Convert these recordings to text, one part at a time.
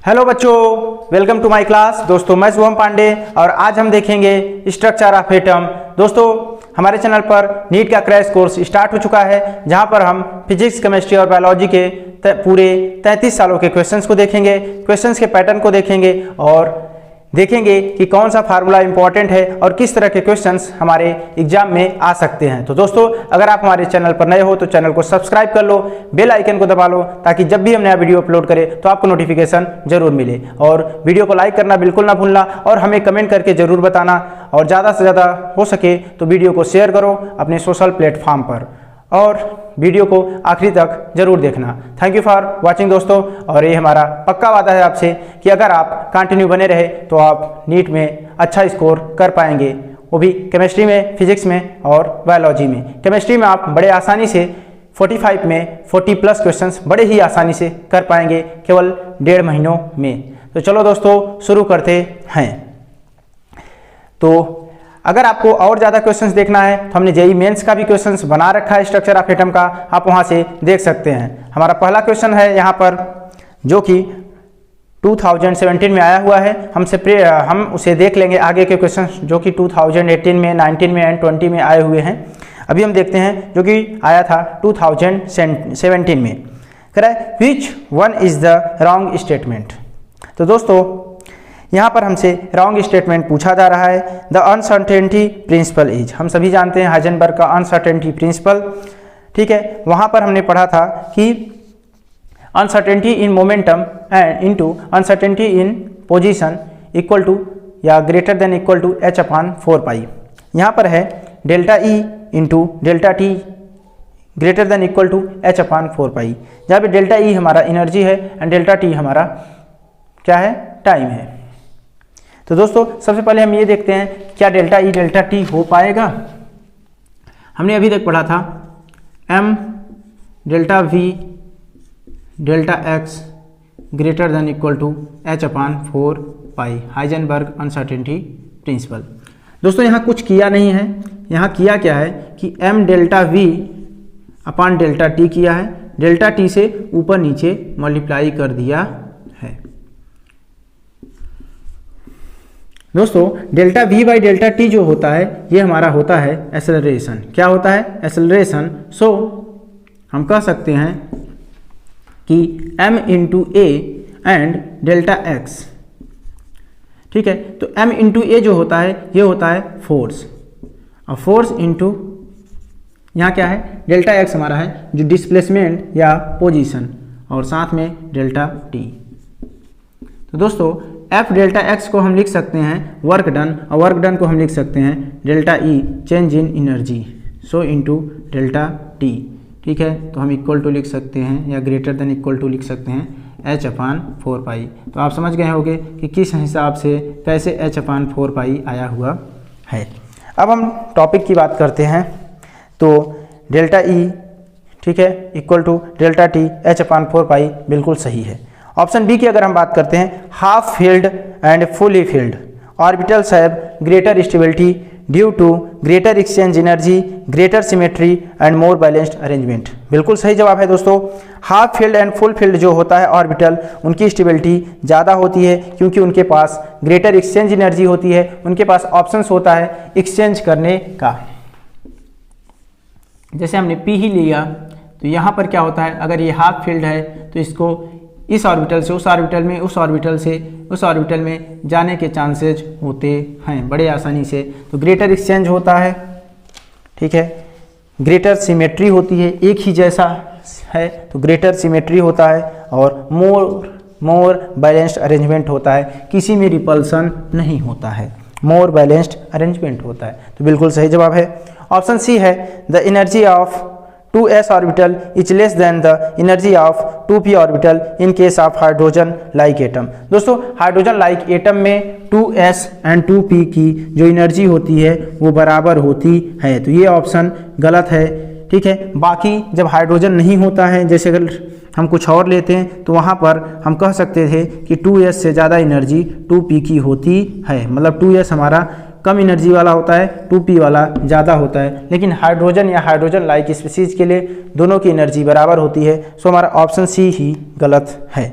Hello बच्चों, welcome to my class. दोस्तों मैं शुभम पांडे और आज हम देखेंगे स्ट्रक्चर ऑफ एटम। दोस्तों हमारे चैनल पर नीट का क्रैश कोर्स स्टार्ट हो चुका है, जहां पर हम फिजिक्स, केमिस्ट्री और बायोलॉजी के पूरे 33 सालों के क्वेश्चंस को देखेंगे, क्वेश्चंस के पैटर्न को देखेंगे और देखेंगे कि कौन सा फार्मूला इंपॉर्टेंट है और किस तरह के क्वेश्चंस हमारे एग्जाम में आ सकते हैं। तो दोस्तों अगर आप हमारे चैनल पर नए हो तो चैनल को सब्सक्राइब कर लो, बेल आइकन को दबा लो ताकि जब भी हम नया वीडियो अपलोड करें तो आपको नोटिफिकेशन जरूर मिले। और वीडियो को लाइक करना बिल्कुल ना भूलना और हमें कमेंट करके जरूर बताना, और ज़्यादा से ज़्यादा हो सके तो वीडियो को शेयर करो अपने सोशल प्लेटफॉर्म पर और वीडियो को आखिरी तक जरूर देखना। थैंक यू फॉर वाचिंग दोस्तों। और ये हमारा पक्का वादा है आपसे कि अगर आप कंटिन्यू बने रहे तो आप नीट में अच्छा स्कोर कर पाएंगे, वो भी केमिस्ट्री में, फिजिक्स में और बायोलॉजी में। केमिस्ट्री में आप बड़े आसानी से 45 में 40+ क्वेश्चंस बड़े ही आसानी से कर पाएंगे केवल 1.5 महीनों में। तो चलो दोस्तों शुरू करते हैं। तो अगर आपको और ज़्यादा क्वेश्चंस देखना है तो हमने जेईई मेंस का भी क्वेश्चंस बना रखा है स्ट्रक्चर ऑफ एटम का, आप वहां से देख सकते हैं। हमारा पहला क्वेश्चन है यहाँ पर जो कि 2017 में आया हुआ है। हम उसे देख लेंगे आगे के क्वेश्चंस जो कि 2018 में, 19 में एंड 20 में आए हुए हैं। अभी हम देखते हैं जो कि आया था 2017 में। कह रहा है which one is the wrong statement. तो दोस्तों यहाँ पर हमसे रॉन्ग स्टेटमेंट पूछा जा रहा है। द अनसर्टेनिटी प्रिंसिपल इज, हम सभी जानते हैं हाइजेनबर्ग का अनसर्टेनिटी प्रिंसिपल, ठीक है। वहाँ पर हमने पढ़ा था कि uncertainty in momentum and into uncertainty in position equal to या greater than equal to h/4π। यहाँ पर है delta E into delta T greater than equal to h/4π, जहाँ पे डेल्टा ई हमारा एनर्जी है एंड डेल्टा टी हमारा क्या है, टाइम है। तो दोस्तों सबसे पहले हम ये देखते हैं क्या डेल्टा ई डेल्टा टी हो पाएगा। हमने अभी तक पढ़ा था m delta v delta x greater than equal to h/4π, Heisenberg uncertainty principle. दोस्तों यहाँ कुछ किया नहीं है, यहाँ किया क्या है कि m डेल्टा v अपान डेल्टा t किया है, डेल्टा t से ऊपर नीचे मल्टीप्लाई कर दिया है। दोस्तों delta v by delta T जो होता है ये हमारा होता है एक्सेलरेशन। क्या होता है, एक्सेलरेशन। सो हम कह सकते हैं कि m into A and delta x, ठीक है। तो m इंटू ए जो होता है ये होता है फोर्स, और फोर्स इंटू यहाँ क्या है, डेल्टा x हमारा है जो डिस्प्लेसमेंट या पोजीशन, और साथ में डेल्टा t। तो दोस्तों F डेल्टा x को हम लिख सकते हैं वर्क डन, और वर्क डन को हम लिख सकते हैं delta E change in energy, so into delta T, ठीक है। तो हम इक्वल टू लिख सकते हैं या ग्रेटर देन इक्वल टू लिख सकते हैं h/4π। तो आप समझ गए होंगे कि किस हिसाब से कैसे h/4π आया हुआ है। अब हम टॉपिक की बात करते हैं। तो डेल्टा E, ठीक है, equal to delta T h/4π बिल्कुल सही है। ऑप्शन बी की अगर हम बात करते हैं, half filled and fully filled orbitals have greater stability due to greater exchange energy, greater symmetry and more balanced arrangement. बिल्कुल सही जवाब है दोस्तों। Half filled and full filled जो होता है ऑर्बिटल, उनकी स्टेबिलिटी ज़्यादा होती है क्योंकि उनके पास ग्रेटर एक्सचेंज एनर्जी होती है, उनके पास ऑप्शंस होता है एक्सचेंज करने का। जैसे हमने पी ही लिया तो यहाँ पर क्या होता है, अगर ये हाफ फील्ड है तो इसको इस ऑर्बिटल से उस ऑर्बिटल में, उस ऑर्बिटल से उस ऑर्बिटल में जाने के चांसेज होते हैं बड़े आसानी से। तो ग्रेटर एक्सचेंज होता है, ठीक है, ग्रेटर सिमेट्री होती है, एक ही जैसा है तो ग्रेटर सिमेट्री होता है, और मोर बैलेंस्ड अरेंजमेंट होता है, किसी में रिपल्सन नहीं होता है, मोर बैलेंस्ड अरेंजमेंट होता है। तो बिल्कुल सही जवाब है। ऑप्शन सी है the energy of 2s orbital is less than the energy of 2p orbital in case of hydrogen like atom. दोस्तों हाइड्रोजन लाइक एटम में 2s एंड 2p की जो एनर्जी होती है वो बराबर होती है, तो ये ऑप्शन गलत है, ठीक है। बाकी जब हाइड्रोजन नहीं होता है, जैसे अगर हम कुछ और लेते हैं तो वहाँ पर हम कह सकते थे कि 2s से ज़्यादा एनर्जी 2p की होती है, मतलब 2s हमारा कम एनर्जी वाला होता है, 2p वाला ज़्यादा होता है। लेकिन हाइड्रोजन या हाइड्रोजन लाइक स्पीसीज के लिए दोनों की एनर्जी बराबर होती है, सो हमारा ऑप्शन सी ही गलत है।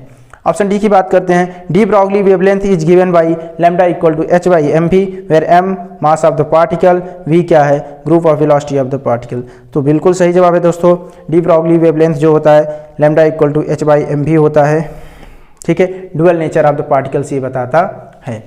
ऑप्शन डी की बात करते हैं, de Broglie wavelength is given by lambda equal to h by M V, where m mass of the particle, v क्या है, group of velocity of the particle. तो बिल्कुल सही जवाब है दोस्तों, डी ब्रॉगली वेवलेंथ जो होता है lambda equal to h by M V होता है। ठीक है, dual nature of the particles ये बताता है,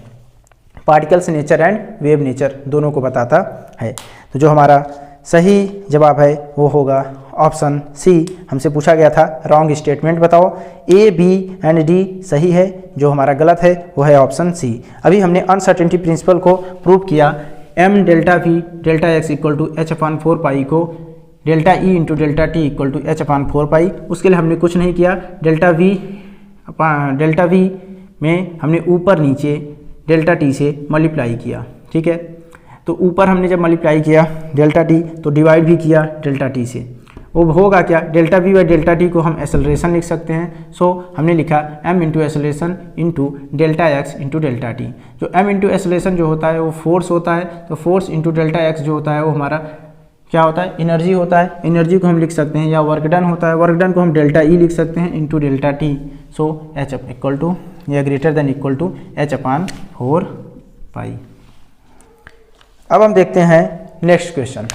particles nature and wave nature दोनों को बताता है। तो जो हमारा सही जवाब है वो होगा ऑप्शन सी। हमसे पूछा गया था रॉन्ग स्टेटमेंट बताओ, ए बी एंड डी सही है, जो हमारा गलत है वो है ऑप्शन सी। अभी हमने अनसर्टेनिटी प्रिंसिपल को प्रूव किया, M delta V delta X equal to H upon 4 pi को delta E into delta T equal to H upon 4 pi, उसके लिए हमने कुछ नहीं किया, डेल्टा वी में हमने ऊपर नीचे डेल्टा टी से मल्टीप्लाई किया। ठीक है, तो ऊपर हमने जब मल्टीप्लाई किया डेल्टा टी तो डिवाइड भी किया डेल्टा टी से, वो होगा क्या, delta we by delta T को हम एक्सेलरेशन लिख सकते हैं। सो हमने लिखा m into acceleration into delta x into delta T. जो m इंटू एक्सेलरेशन जो होता है वो फोर्स होता है, तो फोर्स इंटू डेल्टा एक्स जो होता है वो हमारा क्या होता है, एनर्जी होता है। एनर्जी को हम लिख सकते हैं, या वर्क डन होता है, वर्क डन को हम डेल्टा ई लिख सकते हैं into delta T. So H equal to या greater than equal to H upon 4 pi. अब हम देखते हैं नेक्स्ट क्वेश्चन।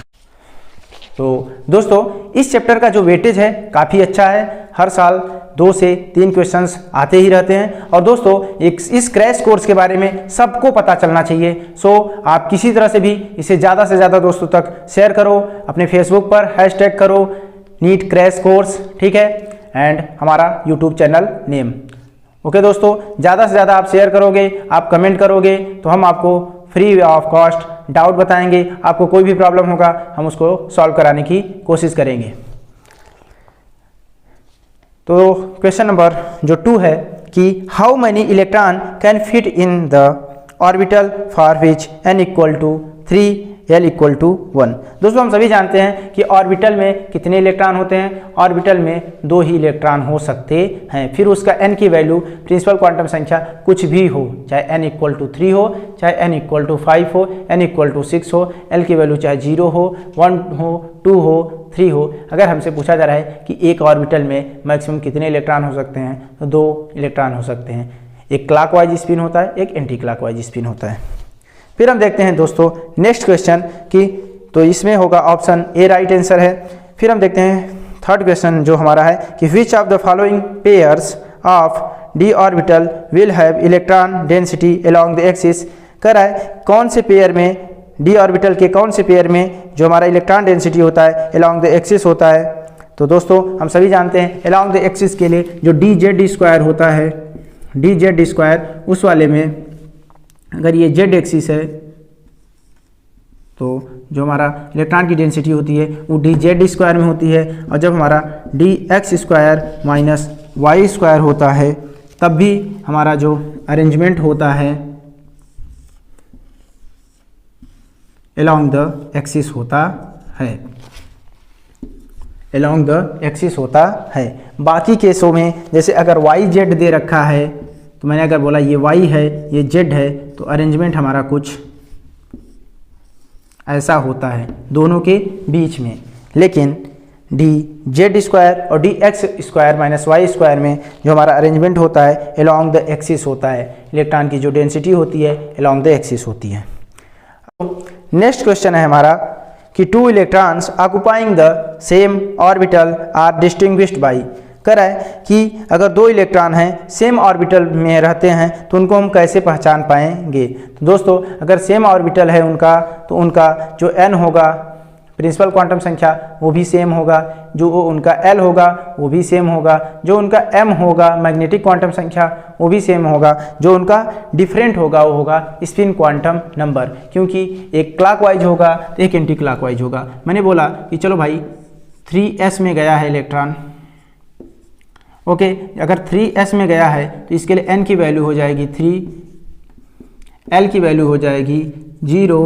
तो दोस्तों इस चैप्टर का जो वेटेज है काफ़ी अच्छा है, हर साल 2 से 3 क्वेश्चंस आते ही रहते हैं। और दोस्तों इस क्रैश कोर्स के बारे में सबको पता चलना चाहिए। सो आप किसी तरह से भी इसे ज़्यादा से ज़्यादा दोस्तों तक शेयर करो, अपने फेसबुक पर हैशटैग करो नीट क्रैश कोर्स, ठीक है, एंड हमारा यूट्यूब चैनल नेम। ओके दोस्तों, ज़्यादा से ज़्यादा आप शेयर करोगे, आप कमेंट करोगे तो हम आपको फ्री ऑफ कॉस्ट डाउट बताएंगे। आपको कोई भी प्रॉब्लम होगा हम उसको सॉल्व कराने की कोशिश करेंगे। तो क्वेश्चन नंबर जो 2 है कि how many electron can fit in the orbital for which n equal to 3 l equal to 1। दोस्तों हम सभी जानते हैं कि ऑर्बिटल में कितने इलेक्ट्रॉन होते हैं, ऑर्बिटल में 2 ही इलेक्ट्रॉन हो सकते हैं। फिर उसका n की वैल्यू प्रिंसिपल क्वांटम संख्या कुछ भी हो, चाहे n इक्वल टू 3 हो, चाहे n इक्वल टू 5 हो, n इक्वल टू 6 हो, l की वैल्यू चाहे 0 हो, 1 हो, 2 हो, 3 हो। अगर हमसे पूछा जा रहा है कि एक ऑर्बिटल में मैक्सिमम कितने इलेक्ट्रॉन हो सकते हैं, तो 2 इलेक्ट्रॉन हो सकते हैं। एक क्लॉकवाइज स्पिन होता है, एक एंटी क्लॉकवाइज स्पिन होता है। फिर हम देखते हैं दोस्तों नेक्स्ट क्वेश्चन कि तो इसमें होगा ऑप्शन ए राइट आंसर है। फिर हम देखते हैं थर्ड क्वेश्चन जो हमारा है कि which of the following pairs of D orbital will have electron density along the axis. कह रहा है कौन से पेयर में, डी ऑर्बिटल के कौन से पेयर में जो हमारा इलेक्ट्रॉन डेंसिटी होता है अलोंग द एक्सिस होता है। तो दोस्तों हम सभी जानते हैं अलोंग द एक्सिस के लिए जो डी जेड स्क्वायर होता है, डी जेड स्क्वायर, उस वाले में अगर ये जेड एक्सिस है तो जो हमारा इलेक्ट्रॉन की डेंसिटी होती है वो डी जेड स्क्वायर में होती है। और जब हमारा D X square minus Y square होता है तब भी हमारा जो अरेंजमेंट होता है अलोंग द एक्सिस होता है, अलोंग द एक्सिस होता है। बाकी केसों में जैसे अगर वाई जेड दे रखा है तो मैंने अगर बोला ये y है ये z है तो अरेंजमेंट हमारा कुछ ऐसा होता है दोनों के बीच में। लेकिन डी जेड स्क्वायर और D X square minus Y square में जो हमारा अरेंजमेंट होता है अलोंग द एक्सिस होता है, इलेक्ट्रॉन की जो डेंसिटी होती है अलोंग द एक्सिस होती है। नेक्स्ट क्वेश्चन है हमारा कि 2 electrons occupying the same orbital are distinguished by. कह रहा है कि अगर 2 इलेक्ट्रॉन हैं सेम ऑर्बिटल में रहते हैं तो उनको हम कैसे पहचान पाएंगे। तो दोस्तों अगर सेम ऑर्बिटल है उनका तो उनका जो n होगा प्रिंसिपल क्वांटम संख्या वो भी सेम होगा, जो उनका l होगा वो भी सेम होगा, जो उनका m होगा मैग्नेटिक क्वांटम संख्या वो भी सेम होगा, जो उनका डिफरेंट होगा वो होगा स्पिन क्वांटम नंबर, क्योंकि एक क्लॉकवाइज होगा तो एक एंटी क्लॉकवाइज होगा। मैंने बोला कि चलो भाई 3s में गया है इलेक्ट्रॉन, ओके, अगर 3s में गया है तो इसके लिए n की वैल्यू हो जाएगी 3, l की वैल्यू हो जाएगी 0,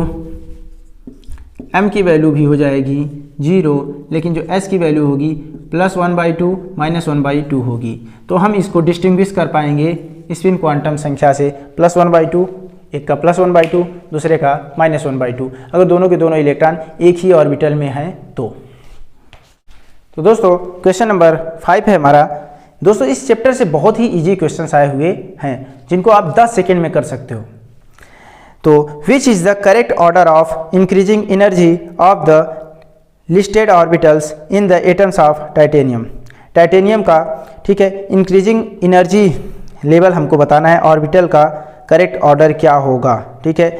m की वैल्यू भी हो जाएगी 0, लेकिन जो s की वैल्यू होगी +1/2 -1/2 होगी। तो हम इसको डिस्टिंग्विश कर पाएंगे स्पिन क्वांटम संख्या से, +1/2, एक का +1/2 दूसरे का -1/2, अगर दोनों के दोनों इलेक्ट्रॉन एक ही ऑर्बिटल में हैं तो। दोस्तों क्वेश्चन नंबर 5 है हमारा दोस्तों इस चैप्टर से बहुत ही इजी क्वेश्चंस आए हुए हैं जिनको आप 10 सेकेंड में कर सकते हो। तो which is the correct order of increasing energy of the listed orbitals in the atoms of titanium. Titanium का, ठीक है, इंक्रीजिंग एनर्जी लेवल हमको बताना है, ऑर्बिटल का करेक्ट ऑर्डर क्या होगा, ठीक है,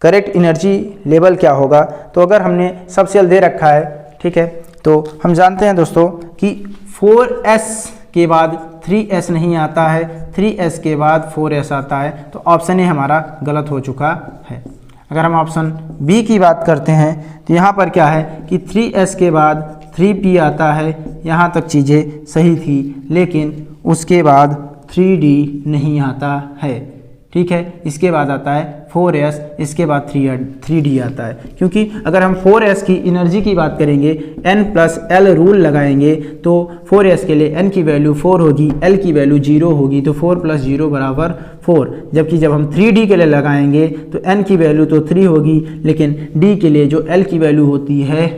करेक्ट एनर्जी लेवल क्या होगा। तो अगर हमने सब सेल दे रखा है, ठीक है, तो हम जानते हैं दोस्तों कि 4s के बाद 3s नहीं आता है, 3s के बाद 4s आता है, तो ऑप्शन ए हमारा गलत हो चुका है। अगर हम ऑप्शन बी की बात करते हैं तो यहाँ पर क्या है कि 3s के बाद 3p आता है, यहाँ तक चीज़ें सही थी, लेकिन उसके बाद 3d नहीं आता है, ठीक है, इसके बाद आता है 4s, इसके बाद 3d आता है। क्योंकि अगर हम 4s की एनर्जी की बात करेंगे, n+l रूल लगाएंगे, तो 4s के लिए n की वैल्यू 4 होगी, l की वैल्यू 0 होगी, तो 4 + 0 = 4। जबकि जब हम 3d के लिए लगाएंगे तो n की वैल्यू तो 3 होगी, लेकिन d के लिए जो l की वैल्यू होती है,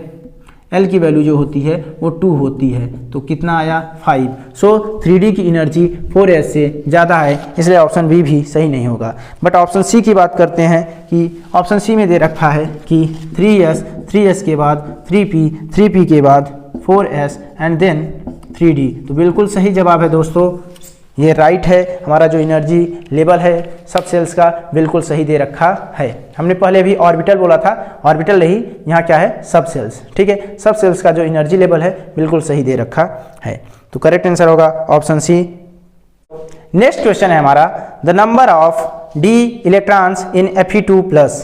L की वैल्यू जो होती है वो 2 होती है, तो कितना आया 5। सो 3D की एनर्जी 4s से ज़्यादा है, इसलिए ऑप्शन बी भी सही नहीं होगा। बट ऑप्शन सी की बात करते हैं कि ऑप्शन सी में दे रखा है कि 3s के बाद 3p के बाद 4s एंड देन 3d, तो बिल्कुल सही जवाब है दोस्तों, ये राइट है। हमारा जो एनर्जी लेवल है सब सेल्स का बिल्कुल सही दे रखा है। हमने पहले भी ऑर्बिटल बोला था, ऑर्बिटल नहीं, यहाँ क्या है सब सेल्स, ठीक है, सब सेल्स का जो एनर्जी लेवल है बिल्कुल सही दे रखा है। तो करेक्ट आंसर होगा ऑप्शन सी। नेक्स्ट क्वेश्चन है हमारा, the number of D electrons in Fe2+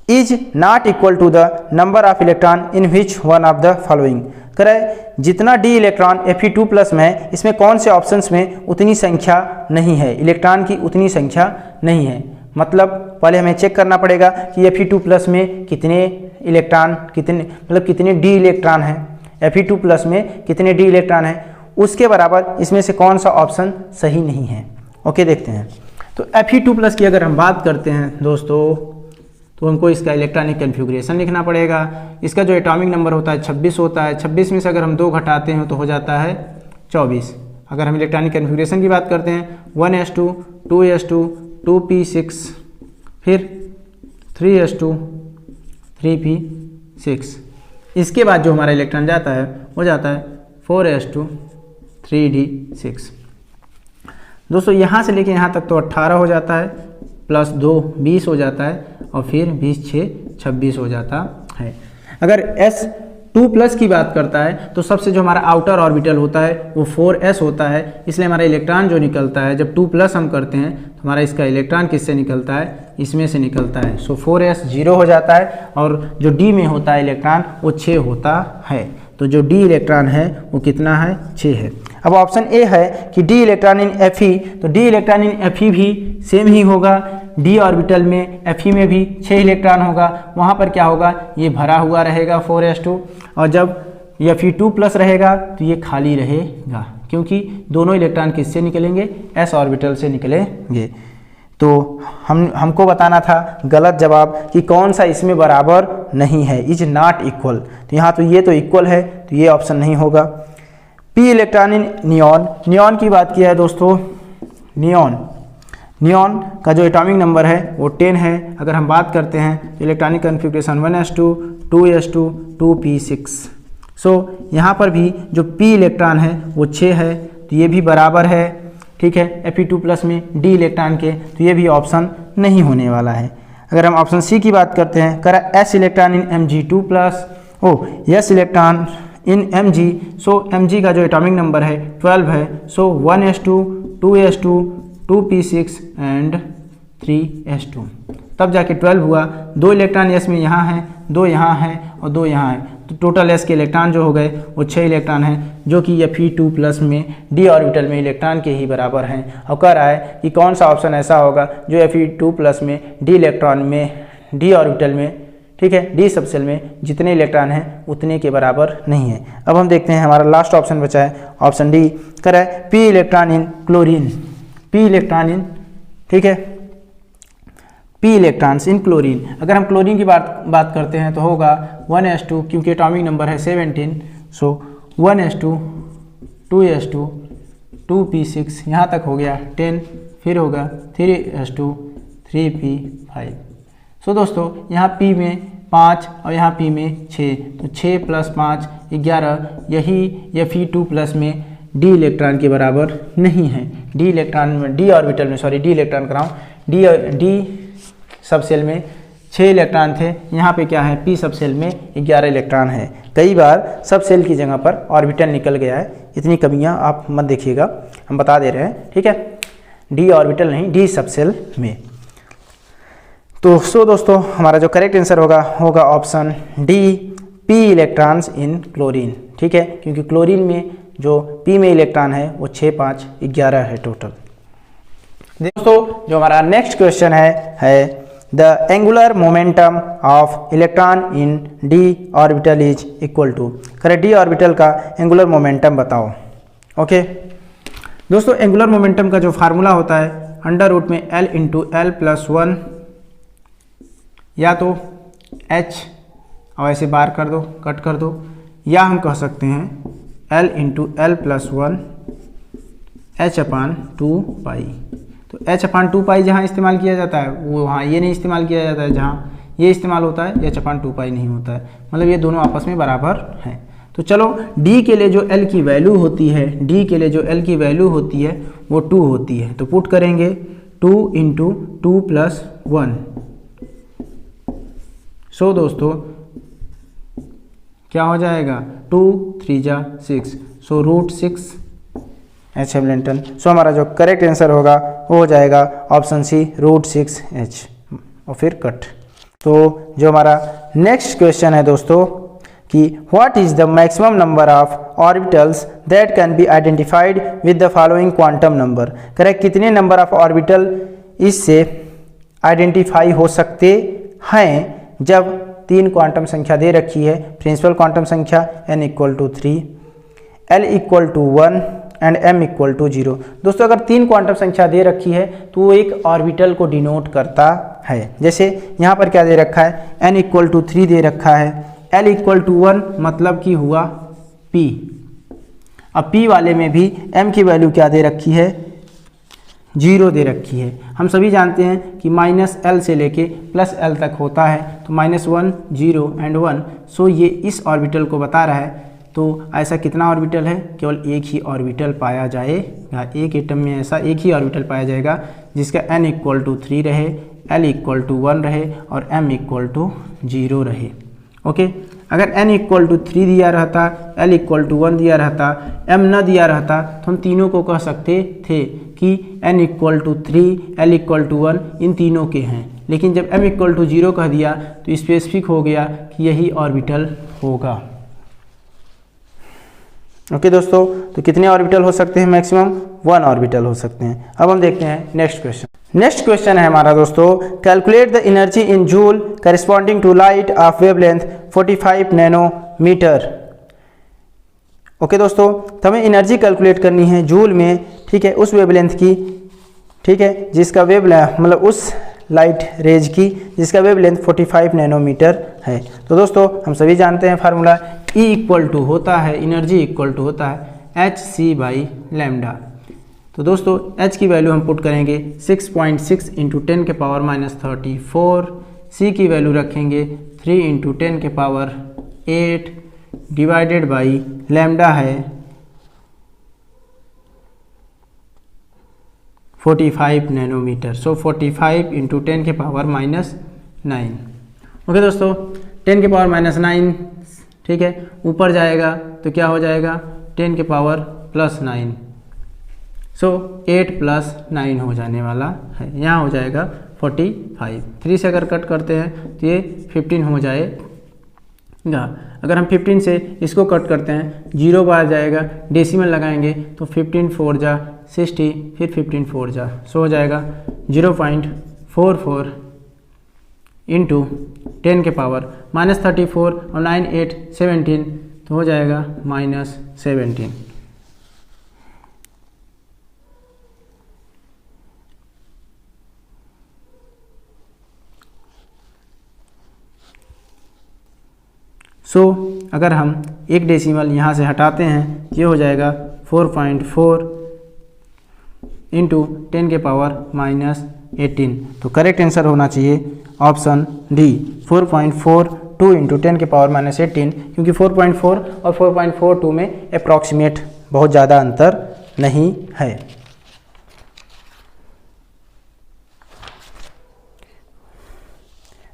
is not equal to the number of electron in which one of the following. करें जितना डी इलेक्ट्रॉन Fe2+ में है, इसमें कौन से ऑप्शंस में उतनी संख्या नहीं है, इलेक्ट्रॉन की उतनी संख्या नहीं है। मतलब पहले हमें चेक करना पड़ेगा कि Fe2+ में कितने इलेक्ट्रॉन, कितने डी इलेक्ट्रॉन हैं, Fe2+ में कितने डी इलेक्ट्रॉन हैं, उसके बराबर इसमें से कौन सा ऑप्शन सही नहीं है। ओके, देखते हैं। तो Fe2+ की अगर हम बात करते हैं दोस्तों, तो हमको इसका इलेक्ट्रॉनिक कन्फिग्रेशन लिखना पड़ेगा। इसका जो एटॉमिक नंबर होता है 26 होता है, 26 में से अगर हम 2 घटाते हैं तो हो जाता है 24। अगर हम इलेक्ट्रॉनिक कन्फिग्रेशन की बात करते हैं 1s2 2s2 2p6 फिर 3s2 3p6, इसके बाद जो हमारा इलेक्ट्रॉन जाता है वो जाता है 4s2 3d6। दोस्तों यहाँ से लेके यहाँ तक तो 18 हो जाता है, +2 20 हो जाता है, और फिर 20 6 26 हो जाता है। अगर S2+ की बात करता है तो सबसे जो हमारा आउटर ऑर्बिटल होता है वो 4s होता है, इसलिए हमारा इलेक्ट्रॉन जो निकलता है जब 2+ हम करते हैं तो हमारा इसका इलेक्ट्रॉन किससे निकलता है, इसमें से निकलता है। सो 4s 0 हो जाता है, और जो D में होता है इलेक्ट्रॉन वो 6 होता है। तो जो D इलेक्ट्रॉन है वो कितना है, 6 है। अब ऑप्शन ए है कि D इलेक्ट्रॉन इन Fe, तो D इलेक्ट्रॉन इन Fe भी सेम ही होगा, D ऑर्बिटल में Fe में भी 6 इलेक्ट्रॉन होगा, वहाँ पर क्या होगा, ये भरा हुआ रहेगा 4s2, और जब Fe2+ रहेगा तो ये खाली रहेगा, क्योंकि दोनों इलेक्ट्रॉन किससे निकलेंगे, S ऑर्बिटल से निकलेंगे। तो हमको बताना था गलत जवाब कि कौन सा इसमें बराबर नहीं है, इज नॉट इक्वल। तो यहाँ तो ये तो इक्वल है, तो ये ऑप्शन नहीं होगा। P electron in neon, neon की बात किया है दोस्तों, नियॉन का जो एटॉमिक नंबर है वो 10 है। अगर हम बात करते हैं तो electronic configuration 1s2 2s2 2p6। सो यहाँ पर भी जो p इलेक्ट्रॉन है वो 6 है, तो ये भी बराबर है, ठीक है, Fe2+ में D इलेक्ट्रॉन के, तो ये भी ऑप्शन नहीं होने वाला है। अगर हम ऑप्शन सी की बात करते हैं, करा S electron in Mg2+, S electron in Mg, so Mg का जो एटॉमिक नंबर है 12 है, सो 1s2 2s2 2p6 and 3s2, तब जाके 12 हुआ। 2 इलेक्ट्रॉन S में यहाँ है, 2 यहाँ है और 2 यहाँ है, तो टोटल S के इलेक्ट्रॉन जो हो गए वो 6 इलेक्ट्रॉन हैं, जो कि Fe2+ में D ऑर्बिटल में इलेक्ट्रॉन के ही बराबर हैं। और कह रहा है कि कौन सा ऑप्शन ऐसा होगा जो Fe2+ में D इलेक्ट्रॉन में D ऑर्बिटल में, ठीक है, D सबसेल में जितने इलेक्ट्रॉन हैं उतने के बराबर नहीं है। अब हम देखते हैं, हमारा लास्ट ऑप्शन बचा है ऑप्शन डी, कह रहा है P electron in chlorine, P electron in, ठीक है, P इलेक्ट्रॉन्स इन क्लोरीन। अगर हम क्लोरीन की बात करते हैं तो होगा 1s2, क्योंकि एटॉमिक नंबर है 17, सो 1s2 2s2 2p6 यहाँ तक हो गया 10, फिर होगा 3s2 3p5। सो दोस्तों यहाँ p में 5 और यहाँ p में 6, तो 6 + 5 11, यही Fe2 प्लस में d इलेक्ट्रॉन के बराबर नहीं है। d इलेक्ट्रॉन में d ऑर्बिटल में d इलेक्ट्रॉन कराऊँ d सब सेल में 6 इलेक्ट्रॉन थे, यहाँ पे क्या है p सब सेल में 11 इलेक्ट्रॉन है। कई बार सब सेल की जगह पर ऑर्बिटल निकल गया है, इतनी कमियाँ आप मत देखिएगा, हम बता दे रहे हैं, ठीक है। d ऑर्बिटल नहीं, d सब सेल में। तो सो दोस्तों हमारा जो करेक्ट आंसर होगा option D, p electrons in chlorine, ठीक है, क्योंकि क्लोरीन में जो p में इलेक्ट्रॉन है वो 6 5 11 है टोटल। दोस्तों जो हमारा नेक्स्ट क्वेश्चन है the angular momentum of electron in d orbital is equal to, करें d ऑर्बिटल का एंगुलर मोमेंटम बताओ। ओके दोस्तों एंगुलर मोमेंटम का जो फार्मूला होता है अंडर रूट में L × L+1, या तो h और ऐसे बार कर दो, कट कर दो, या हम कह सकते हैं L × L+1 h/2π। तो h/2π जहाँ इस्तेमाल किया जाता है वो वहाँ ये नहीं इस्तेमाल किया जाता है, जहाँ ये इस्तेमाल होता है h/2π नहीं होता है, मतलब ये दोनों आपस में बराबर हैं। तो चलो d के लिए जो L की वैल्यू होती है, d के लिए जो L की वैल्यू होती है वो 2 होती है, तो पुट करेंगे 2 × 2 + 1। सो दोस्तों क्या हो जाएगा 2 3 जा 6, सो √6 h हैमिल्टन। सो हमारा जो करेक्ट आंसर होगा वो हो जाएगा ऑप्शन सी √6h, और फिर कट। तो जो हमारा नेक्स्ट क्वेश्चन है दोस्तों कि what is the maximum number of orbitals that can be identified with the following quantum number. Correct कितने नंबर ऑफ ऑर्बिटल इससे आइडेंटिफाई हो सकते हैं जब 3 क्वांटम संख्या दे रखी है, प्रिंसिपल क्वांटम संख्या n = 3, l = 1 एंड m = 0। दोस्तों अगर 3 क्वांटम संख्या दे रखी है तो वो एक ऑर्बिटल को डिनोट करता है। जैसे यहाँ पर क्या दे रखा है, n = 3 दे रखा है, l = 1 मतलब कि हुआ p। अब p वाले में भी m की वैल्यू क्या दे रखी है, 0 दे रखी है। हम सभी जानते हैं कि -l से लेके +l तक होता है, तो -1 0 एंड 1, सो ये इस ऑर्बिटल को बता रहा है। तो ऐसा कितना ऑर्बिटल है, केवल एक ही ऑर्बिटल पाया जाएगा, एक एटम में ऐसा एक ही ऑर्बिटल पाया जाएगा जिसका n = 3 रहे, l = 1 रहे और m = 0 रहे। ओके अगर n = 3 दिया रहता, l = 1 दिया रहता, m न दिया रहता, तो हम तीनों को कह सकते थे कि n = 3, l = 1 इन तीनों के हैं, लेकिन जब m = 0 कह दिया तो स्पेसिफिक हो गया कि यही ऑर्बिटल होगा। ओके दोस्तों, तो कितने ऑर्बिटल हो सकते हैं, मैक्सिमम 1 ऑर्बिटल हो सकते हैं। अब हम देखते हैं नेक्स्ट क्वेश्चन। नेक्स्ट क्वेश्चन है हमारा दोस्तों, calculate the energy in joule corresponding to light of wavelength 45 nanometre. Okay दोस्तों, तो हमें एनर्जी कैलकुलेट करनी है जूल में, ठीक है, उस वेवलेंथ की, ठीक है, जिसका वेवलेंथ मतलब उस लाइट रेज की जिसका वेवलेंथ 45 नैनोमीटर है। तो दोस्तों हम सभी जानते हैं फार्मूला, E = होता है, एनर्जी = होता है hc/λ। तो दोस्तों h की वैल्यू हम पुट करेंगे 6.6 × 10⁻34, c की वैल्यू रखेंगे 3 × 10⁸ डिवाइडेड बाई लैम्डा है 45 नैनोमीटर। सो 45 × 10⁻⁹। ओके दोस्तों 10⁻⁹, ठीक है, ऊपर जाएगा तो क्या हो जाएगा 10⁻+9, सो 8 + 9 हो जाने वाला है, यहाँ हो जाएगा 45। 3 से अगर कट करते हैं तो ये 15 हो जाएगा। अगर हम 15 से इसको कट करते हैं 0 बार जाएगा, डेसिमल लगाएंगे तो 15 4 जा 60, फिर 15 4 जा, सो हो जाएगा 0.44 × 10⁻⁻34 और 9 8 17, तो हो जाएगा -17। सो अगर हम एक डेसिमल यहाँ से हटाते हैं, ये हो जाएगा 4.4 इंटू 10 के पावर माइनस 18। तो करेक्ट आंसर होना चाहिए ऑप्शन डी 4.42 इंटू 10 के पावर माइनस 18, क्योंकि 4.4 और 4.42 में अप्रॉक्सीमेट बहुत ज़्यादा अंतर नहीं है।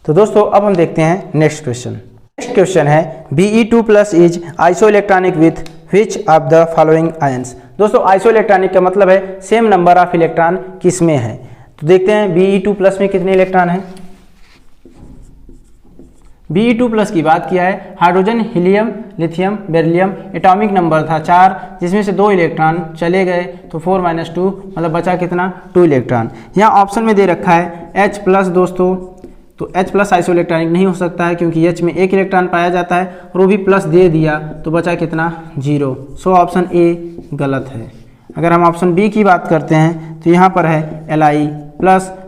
तो दोस्तों अब हम देखते हैं नेक्स्ट क्वेश्चन। नेक्स्ट क्वेश्चन है Be2+ is isoelectronic with which of the following ions. दोस्तों आइसोइलेक्ट्रॉनिक का मतलब है सेम नंबर ऑफ इलेक्ट्रॉन किस में है। तो देखते हैं Be2+ में कितने इलेक्ट्रॉन हैं। Be2+ की बात किया है, hydrogen, helium, lithium, beryllium, atomic number था 4, जिसमें से 2 इलेक्ट्रॉन चले गए तो 4 - 2 मतलब बचा कितना 2 इलेक्ट्रॉन। यहाँ ऑप्शन में दे रखा है H+ दोस्तों, तो H+ आइसोइलेक्ट्रॉनिक नहीं हो सकता है क्योंकि H में 1 इलेक्ट्रॉन पाया जाता है और वो भी प्लस दे दिया तो बचा कितना 0। सो ऑप्शन ए गलत है। अगर हम ऑप्शन बी की बात करते हैं तो यहाँ पर है Li+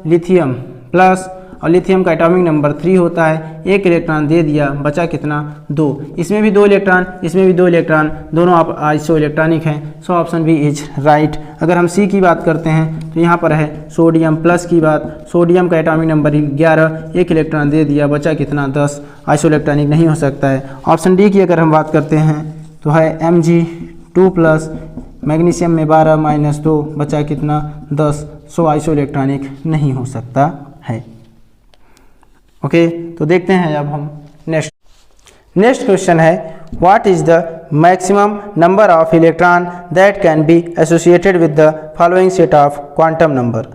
लिथियम प्लस, और लिथियम का एटॉमिक नंबर 3 होता है, 1 इलेक्ट्रॉन दे दिया बचा कितना 2। इसमें भी 2 इलेक्ट्रॉन, इसमें भी 2 इलेक्ट्रॉन, दोनों आप आइसो इलेक्ट्रॉनिक हैं। So option B is right. अगर हम सी की बात करते हैं तो यहाँ पर है सोडियम प्लस की बात, सोडियम का एटॉमिक नंबर 11, 1 इलेक्ट्रॉन दे दिया बचा कितना 10, आइसो इलेक्ट्रॉनिक नहीं हो सकता है। ऑप्शन डी की अगर हम बात करते हैं तो है Mg2+, मैग्नीशियम में 12 - 2 बचा कितना 10। सो आइसो इलेक्ट्रॉनिक नहीं हो सकता है। ओके तो देखते हैं अब हम नेक्स्ट क्वेश्चन है what is the maximum number of electron that can be associated with the following set of quantum number.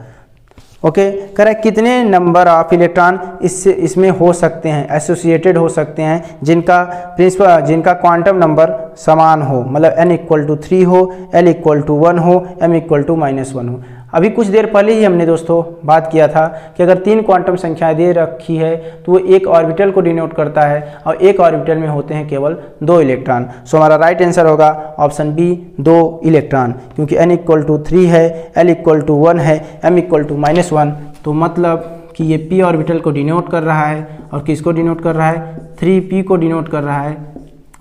Okay correct, कितने नंबर ऑफ इलेक्ट्रॉन इसमें हो सकते हैं, एसोसिएटेड हो सकते हैं, जिनका क्वांटम नंबर समान हो, मतलब n = 3 हो, l = 1 हो, m = -1 हो। अभी कुछ देर पहले ही हमने दोस्तों बात किया था कि अगर 3 क्वांटम संख्याएं दे रखी है तो वो एक ऑर्बिटल को डिनोट करता है और एक ऑर्बिटल में होते हैं केवल 2 इलेक्ट्रॉन। सो हमारा राइट आंसर होगा ऑप्शन बी 2 इलेक्ट्रॉन, क्योंकि n = 3 है, l = 1 है, m = -1। तो मतलब कि ये p ऑर्बिटल को डिनोट कर रहा है और किसको डिनोट कर रहा है 3p को डिनोट कर रहा है।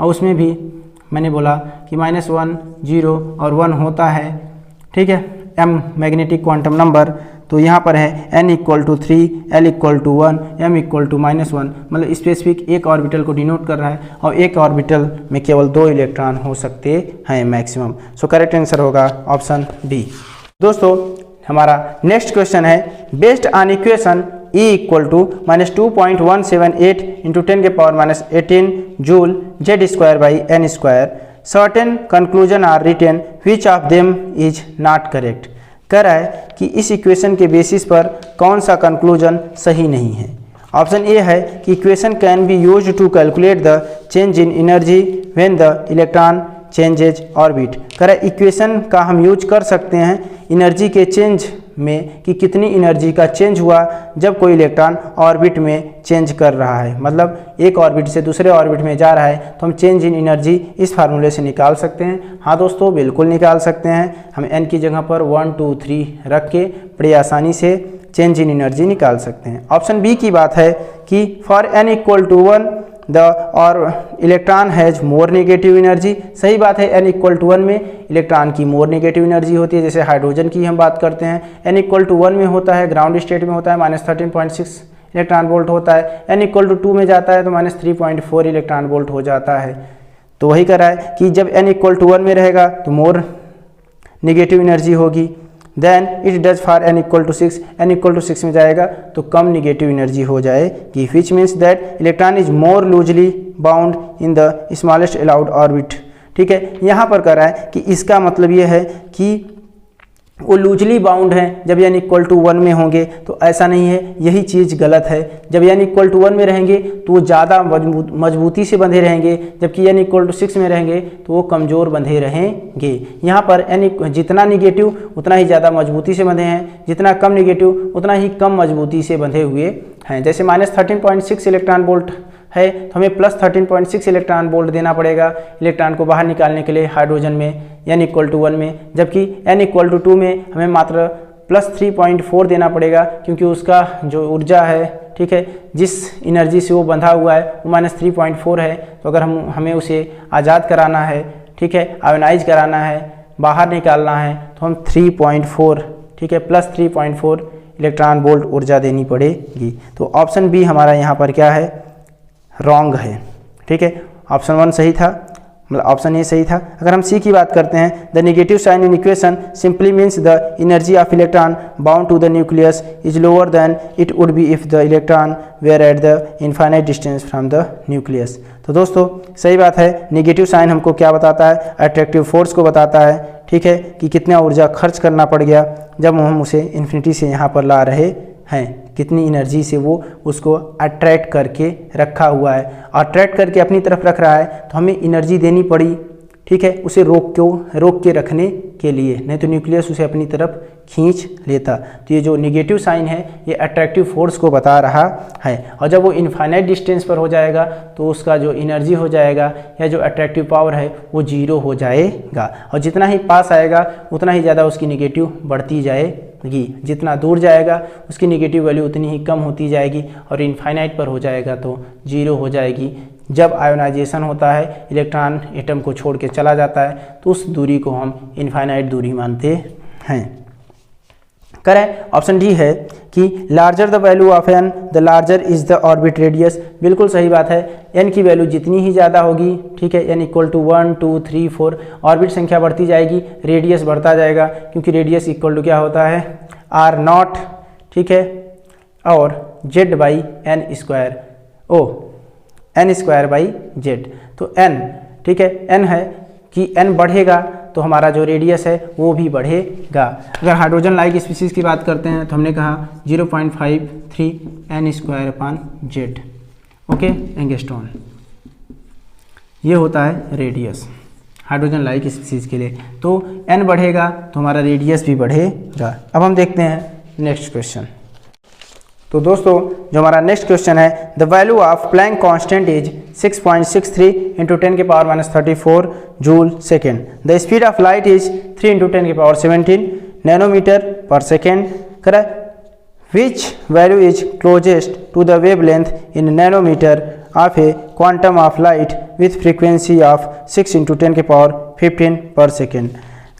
और उसमें भी मैंने बोला कि -1, 0 और 1 होता है, ठीक है, m मैग्नेटिक क्वांटम नंबर। तो यहाँ पर है n = 3, l = 1, m = -1, मतलब स्पेसिफिक एक ऑर्बिटल को डिनोट कर रहा है और एक ऑर्बिटल में केवल 2 इलेक्ट्रॉन हो सकते हैं मैक्सिमम। सो करेक्ट आंसर होगा ऑप्शन बी। दोस्तों हमारा नेक्स्ट क्वेश्चन है बेस्ड ऑन इक्वेशन E = -2.178 × 10 के power -18 joule Z²/n², certain conclusion are written which of them is not correct. कह रहा है कि इस इक्वेशन के बेसिस पर कौन सा कंक्लूजन सही नहीं है। ऑप्शन ए है कि equation can be used to calculate the change in energy when the electron changes orbit. कह रहा है इक्वेशन का हम यूज कर सकते हैं एनर्जी के चेंज में कि कितनी एनर्जी का चेंज हुआ जब कोई इलेक्ट्रॉन ऑर्बिट में चेंज कर रहा है, मतलब एक ऑर्बिट से दूसरे ऑर्बिट में जा रहा है, तो हम चेंज इन एनर्जी इस फार्मूले से निकाल सकते हैं। हाँ दोस्तों बिल्कुल निकाल सकते हैं। हम n की जगह पर 1, 2, 3 रख के बड़ी आसानी से चेंज इन एनर्जी निकाल सकते हैं। ऑप्शन बी की बात है कि फॉर n = 1 द और electron has more negative energy. सही बात है, n = 1 में इलेक्ट्रॉन की मोर नेगेटिव एनर्जी होती है। जैसे हाइड्रोजन की हम बात करते हैं, n = 1 में होता है, ग्राउंड स्टेट में होता है -13.6 इलेक्ट्रॉन वोल्ट होता है। n = 2 में जाता है तो -3.4 इलेक्ट्रॉन वोल्ट हो जाता है। तो वही कह रहा है कि जब n = 1 में रहेगा तो मोर नेगेटिव एनर्जी होगी। Then it does for n = 6, n = 6 में जाएगा तो कम निगेटिव एनर्जी हो जाएगी, which means that electron is more loosely bound in the smallest allowed orbit. ठीक है, यहाँ पर कह रहा है कि इसका मतलब ये है कि वो लूजली बाउंड हैं जब n = 1 में होंगे, तो ऐसा नहीं है, यही चीज़ गलत है। जब n = 1 में रहेंगे तो वो ज़्यादा मजबूती से बंधे रहेंगे, जबकि n = 6 में रहेंगे तो वो कमज़ोर बंधे रहेंगे। यहाँ पर n जितना निगेटिव उतना ही ज़्यादा मजबूती से बंधे हैं, जितना कम निगेटिव उतना ही कम मजबूती से बंधे हुए हैं। जैसे -13.6 इलेक्ट्रॉन वोल्ट है तो हमें +13.6 इलेक्ट्रॉन वोल्ट देना पड़ेगा इलेक्ट्रॉन को बाहर निकालने के लिए हाइड्रोजन में n = 1 में, जबकि n = 2 में हमें मात्र +3.4 देना पड़ेगा, क्योंकि उसका जो ऊर्जा है, ठीक है, जिस एनर्जी से वो बंधा हुआ है वो -3.4 है। तो अगर हमें उसे आज़ाद कराना है, ठीक है, आयोनाइज कराना है, बाहर निकालना है तो हम 3.4, ठीक है, प्लस 3.4 इलेक्ट्रॉन वोल्ट ऊर्जा देनी पड़ेगी। तो ऑप्शन बी हमारा यहाँ पर क्या है, रॉन्ग है, ठीक है। ऑप्शन 1 सही था, मतलब ऑप्शन ए सही था। अगर हम सी की बात करते हैं, the negative sign in equation simply means the energy of electron bound to the nucleus is lower than it would be if the electron were at the infinite distance from the nucleus. तो दोस्तों सही बात है, negative sign हमको क्या बताता है, attractive force को बताता है, ठीक है, कि कितना ऊर्जा खर्च करना पड़ गया जब हम उसे इन्फिनिटी से यहाँ पर ला रहे हैं, कितनी एनर्जी से वो उसको अट्रैक्ट करके रखा हुआ है। अट्रैक्ट करके अपनी तरफ रख रहा है तो हमें एनर्जी देनी पड़ी, ठीक है, उसे रोक के रखने के लिए, नहीं तो न्यूक्लियस उसे अपनी तरफ खींच लेता। तो ये जो नेगेटिव साइन है ये अट्रैक्टिव फोर्स को बता रहा है। और जब वो इनफाइनाइट डिस्टेंस पर हो जाएगा तो उसका जो एनर्जी हो जाएगा या जो अट्रैक्टिव पावर है वो 0 हो जाएगा। और जितना ही पास आएगा उतना ही ज़्यादा उसकी नेगेटिव बढ़ती जाएगी, जितना दूर जाएगा उसकी नेगेटिव वैल्यू उतनी ही कम होती जाएगी, और इनफाइनाइट पर हो जाएगा तो 0 हो जाएगी। जब आयोनाइजेशन होता है, इलेक्ट्रॉन एटम को छोड़ के चला जाता है, तो उस दूरी को हम इनफाइनाइट दूरी मानते हैं। करें ऑप्शन डी है कि larger the value of N the larger is the orbit radius. बिल्कुल सही बात है, एन की वैल्यू जितनी ही ज़्यादा होगी, ठीक है, एन इक्वल टू 1 2 3 4, ऑर्बिट संख्या बढ़ती जाएगी, रेडियस बढ़ता जाएगा, क्योंकि रेडियस इक्वल टू क्या होता है, R0, ठीक है, और Z by N square, N square by Z. तो एन, ठीक है, एन है कि एन बढ़ेगा तो हमारा जो रेडियस है वो भी बढ़ेगा। अगर हाइड्रोजन लाइक स्पीसीज़ की बात करते हैं तो हमने कहा 0.53 N square upon Z, okay, angstrom, ये होता है रेडियस हाइड्रोजन लाइक स्पीसीज़ के लिए। तो एन बढ़ेगा तो हमारा रेडियस भी बढ़ेगा। अब हम देखते हैं नेक्स्ट क्वेश्चन। तो दोस्तों जो हमारा नेक्स्ट क्वेश्चन है, the value of Planck constant is 6.63 into 10 के पावर -34 joule second. The speed of light is 3 into 10 के power 17 nanometre per second. Correct, which value is closest to the wavelength in nanometre of a quantum of light with frequency of 6 into 10 के power 15 पर second.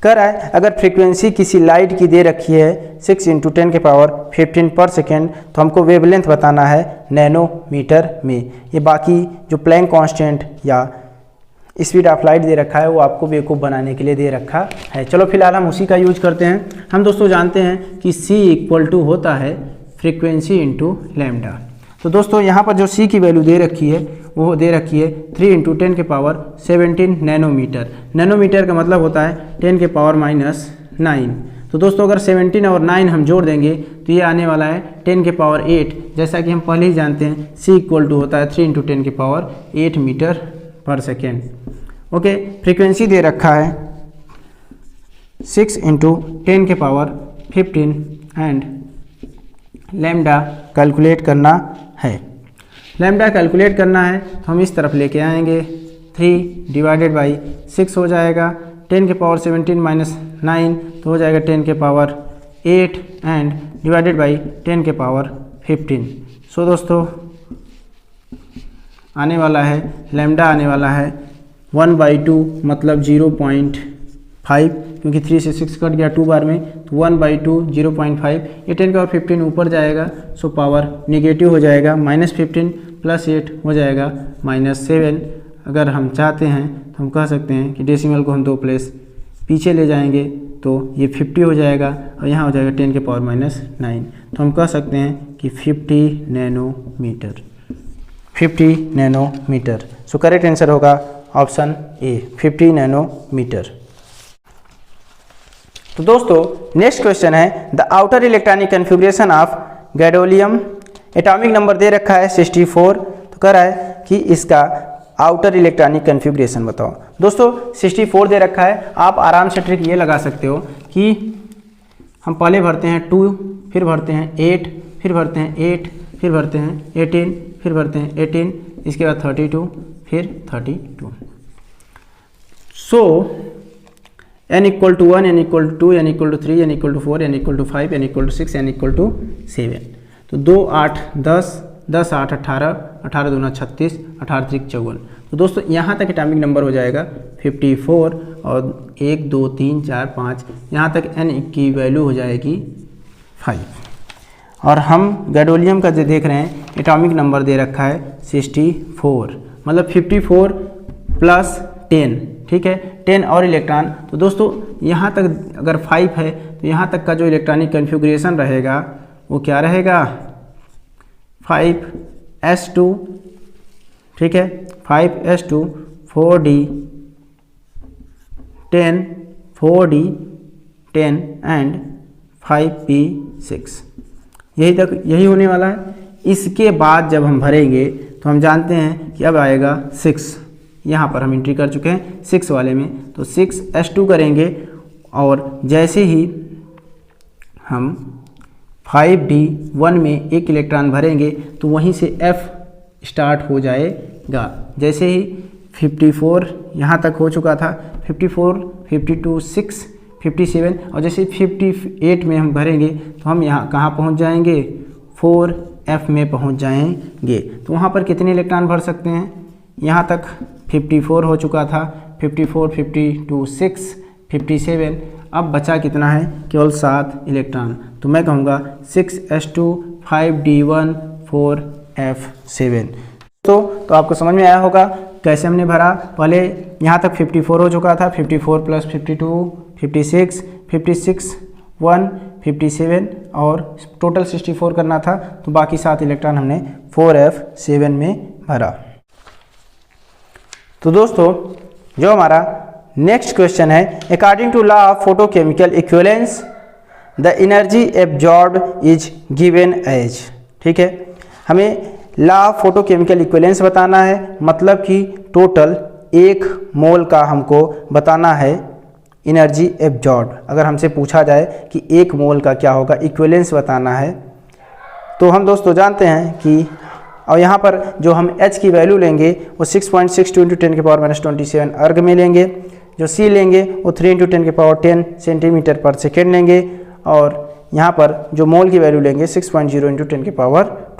कर रहा है, अगर frequency किसी light की दे रखी है 6 इंटू 10 के पावर 15 पर सेकेंड, तो हमको वेवलेंथ बताना है नैनोमीटर में। ये बाकी जो प्लैंक कांस्टेंट या स्पीड ऑफ लाइट दे रखा है वो आपको बेवकूफ़ बनाने के लिए दे रखा है। चलो फिलहाल हम उसी का यूज करते हैं। हम दोस्तों जानते हैं कि C इक्वल टू होता है फ्रीक्वेंसी इंटू लैम्डा। तो दोस्तों यहाँ पर जो C की वैल्यू दे रखी है वो दे रखी है 3 इंटू 10 के पावर 17 नैनोमीटर। नैनोमीटर का मतलब होता है 10 के पावर -9। तो दोस्तों अगर 17 और 9 हम जोड़ देंगे तो ये आने वाला है 10 के पावर 8। जैसा कि हम पहले ही जानते हैं C इक्वल टू होता है 3 इंटू 10 के पावर 8 मीटर पर सेकेंड। ओके, फ्रीक्वेंसी दे रखा है 6 इंटू 10 के पावर 15 एंड लैम्डा कैलकुलेट करना है। लैम्डा कैलकुलेट करना है तो हम इस तरफ लेके आएंगे, 3 डिवाइडेड बाई 6 हो जाएगा, 10 के पावर 17 माइनस 9 तो हो जाएगा 10 के पावर 8 एंड डिवाइडेड बाई 10 के पावर 15। सो दोस्तों आने वाला है लैम्डा आने वाला है 1/2 मतलब 0.5, क्योंकि 3 से 6 कट गया 2 बार में, तो 1/2 0.5। ये 10 का 15 ऊपर जाएगा, सो पावर नेगेटिव हो जाएगा, -15 + 8 हो जाएगा -7। अगर हम चाहते हैं तो हम कह सकते हैं कि डेसिमल को हम 2 प्लेस पीछे ले जाएंगे तो ये 50 हो जाएगा और यहाँ हो जाएगा 10 के पावर -9। तो हम कह सकते हैं कि 50 nanometer, 50 nanometer. So correct answer होगा ऑप्शन ए, 50 नैनोमीटर। तो दोस्तों नेक्स्ट क्वेश्चन है, the outer electronic configuration of gadolinium. Atomic number दे रखा है 64। तो कह रहा है कि इसका आउटर इलेक्ट्रॉनिक कन्फिग्रेशन बताओ। दोस्तों 64 दे रखा है, आप आराम से ट्रिक ये लगा सकते हो कि हम पहले भरते हैं 2, फिर भरते हैं 8, फिर भरते हैं 8, फिर भरते हैं 18, फिर भरते हैं 18, इसके बाद 32, फिर 32। So n equal to 1, n equal to 2, n equal to 3, n equal to 4, n equal to 5, n equal to 6, n equal to 7। तो 2 8 10, 10 8 18, 18 दूना 36, 18 3 54। तो दोस्तों यहाँ तक एटॉमिक नंबर हो जाएगा 54 और 1 2 3 4 5 यहाँ तक n की वैल्यू हो जाएगी 5। और हम गैडोलियम का जो देख रहे हैं एटॉमिक नंबर दे रखा है 64, मतलब 54 प्लस 10, ठीक है, 10 और इलेक्ट्रॉन। तो दोस्तों यहाँ तक अगर 5 है तो यहाँ तक का जो इलेक्ट्रॉनिक कन्फिग्रेशन रहेगा वो क्या रहेगा, 5s2, ठीक है, 5s2 4d 10 4d 10 and 5p6, यही होने वाला है। इसके बाद जब हम भरेंगे तो हम जानते हैं कि अब आएगा 6, यहाँ पर हम एंट्री कर चुके हैं 6 वाले में, तो 6s2 करेंगे और जैसे ही हम 5d1 में एक इलेक्ट्रॉन भरेंगे तो वहीं से f स्टार्ट हो जाएगा। जैसे ही 54 यहाँ तक हो चुका था, 54 52 6 57 और जैसे 58 में हम भरेंगे तो हम यहाँ कहाँ पहुँच जाएंगे, 4f में पहुँच जाएंगे। तो वहाँ पर कितने इलेक्ट्रॉन भर सकते हैं, यहाँ तक 54 हो चुका था, 54 52 6 57, अब बचा कितना है, केवल 7 इलेक्ट्रॉन। तो मैं कहूँगा 6s2 5d1 4f7। तो आपको समझ में आया होगा कैसे हमने भरा। पहले यहाँ तक 54 हो चुका था, 54 प्लस 52 56 56 1 57 और टोटल 64 करना था, तो बाकी 7 इलेक्ट्रॉन हमने 4f7 में भरा। तो दोस्तों जो हमारा नेक्स्ट क्वेश्चन है, according to law of photochemical equivalence the energy absorb is given as, ठीक है, हमें लॉ ऑफ फोटोकेमिकल इक्विवेलेंस बताना है, मतलब कि टोटल 1 मोल का हमको बताना है एनर्जी एब्जॉर्ब। अगर हमसे पूछा जाए कि 1 मोल का क्या होगा, इक्विवेलेंस बताना है, तो हम दोस्तों जानते हैं कि और यहाँ पर जो हम H की वैल्यू लेंगे वो 6.62 × 10⁻27 अर्ग में लेंगे, जो C लेंगे वो 3 × 10⁻10 सेंटीमीटर पर सेकेंड लेंगे, और यहाँ पर जो मोल की वैल्यू लेंगे 6.0 ×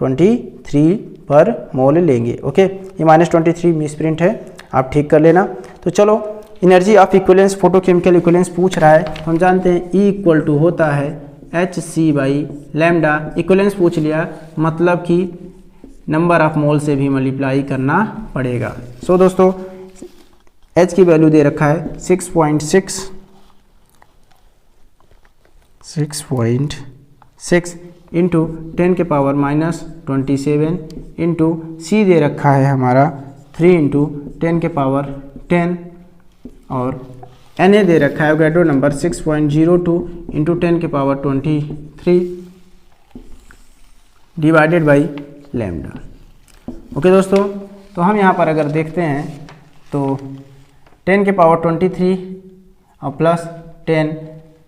10⁻23 पर मोल लेंगे। ओके, ये -23 मिसप्रिंट है, आप ठीक कर लेना। तो चलो energy of equivalence, photochemical equivalence पूछ रहा है, तो हम जानते हैं E होता है hc/λ। इक्विवेलेंस पूछ लिया, मतलब कि नंबर ऑफ मोल से भी मल्टीप्लाई करना पड़ेगा। सो दोस्तों H की वैल्यू दे रखा है 6.6 इंटू 10⁻⁻27 इंटू C दे रखा है हमारा 3 × 10⁻10 और Na दे रखा है Avogadro number 6.02 into 10⁻23 divided by lambda. Okay दोस्तों, तो हम यहाँ पर अगर देखते हैं तो 10⁻23 और प्लस 10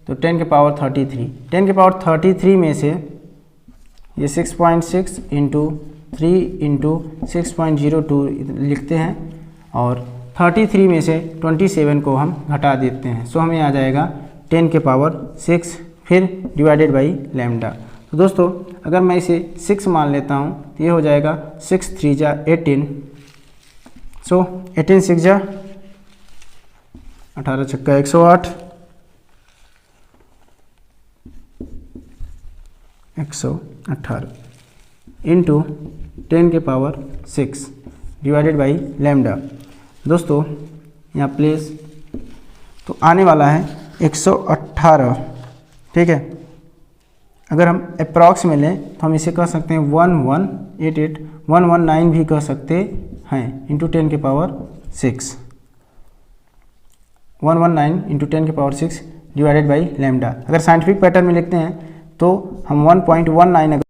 तो 10⁻33, 10⁻33 में से ये 6.6 इंटू 3 इंटू 6.02 लिखते हैं, और 33 में से 27 को हम घटा देते हैं, सो हमें आ जाएगा 10⁻6 फिर डिवाइडेड बाई लैम्डा। तो दोस्तों अगर मैं इसे 6 मान लेता हूँ तो ये हो जाएगा 6 3 जा 18, सो 18 6 जा 18 छक्का 108 118 इंटू 10⁻6 डिवाइडेड बाई लैम्डा। दोस्तों यहाँ प्लेस तो आने वाला है 118, ठीक है। अगर हम अप्रॉक्स में लें तो हम इसे कह सकते हैं 1188 119 भी कह सकते हैं into 10⁻6 119 into 10⁻6 divided by lambda. अगर साइंटिफिक पैटर्न में लिखते हैं तो हम 1.19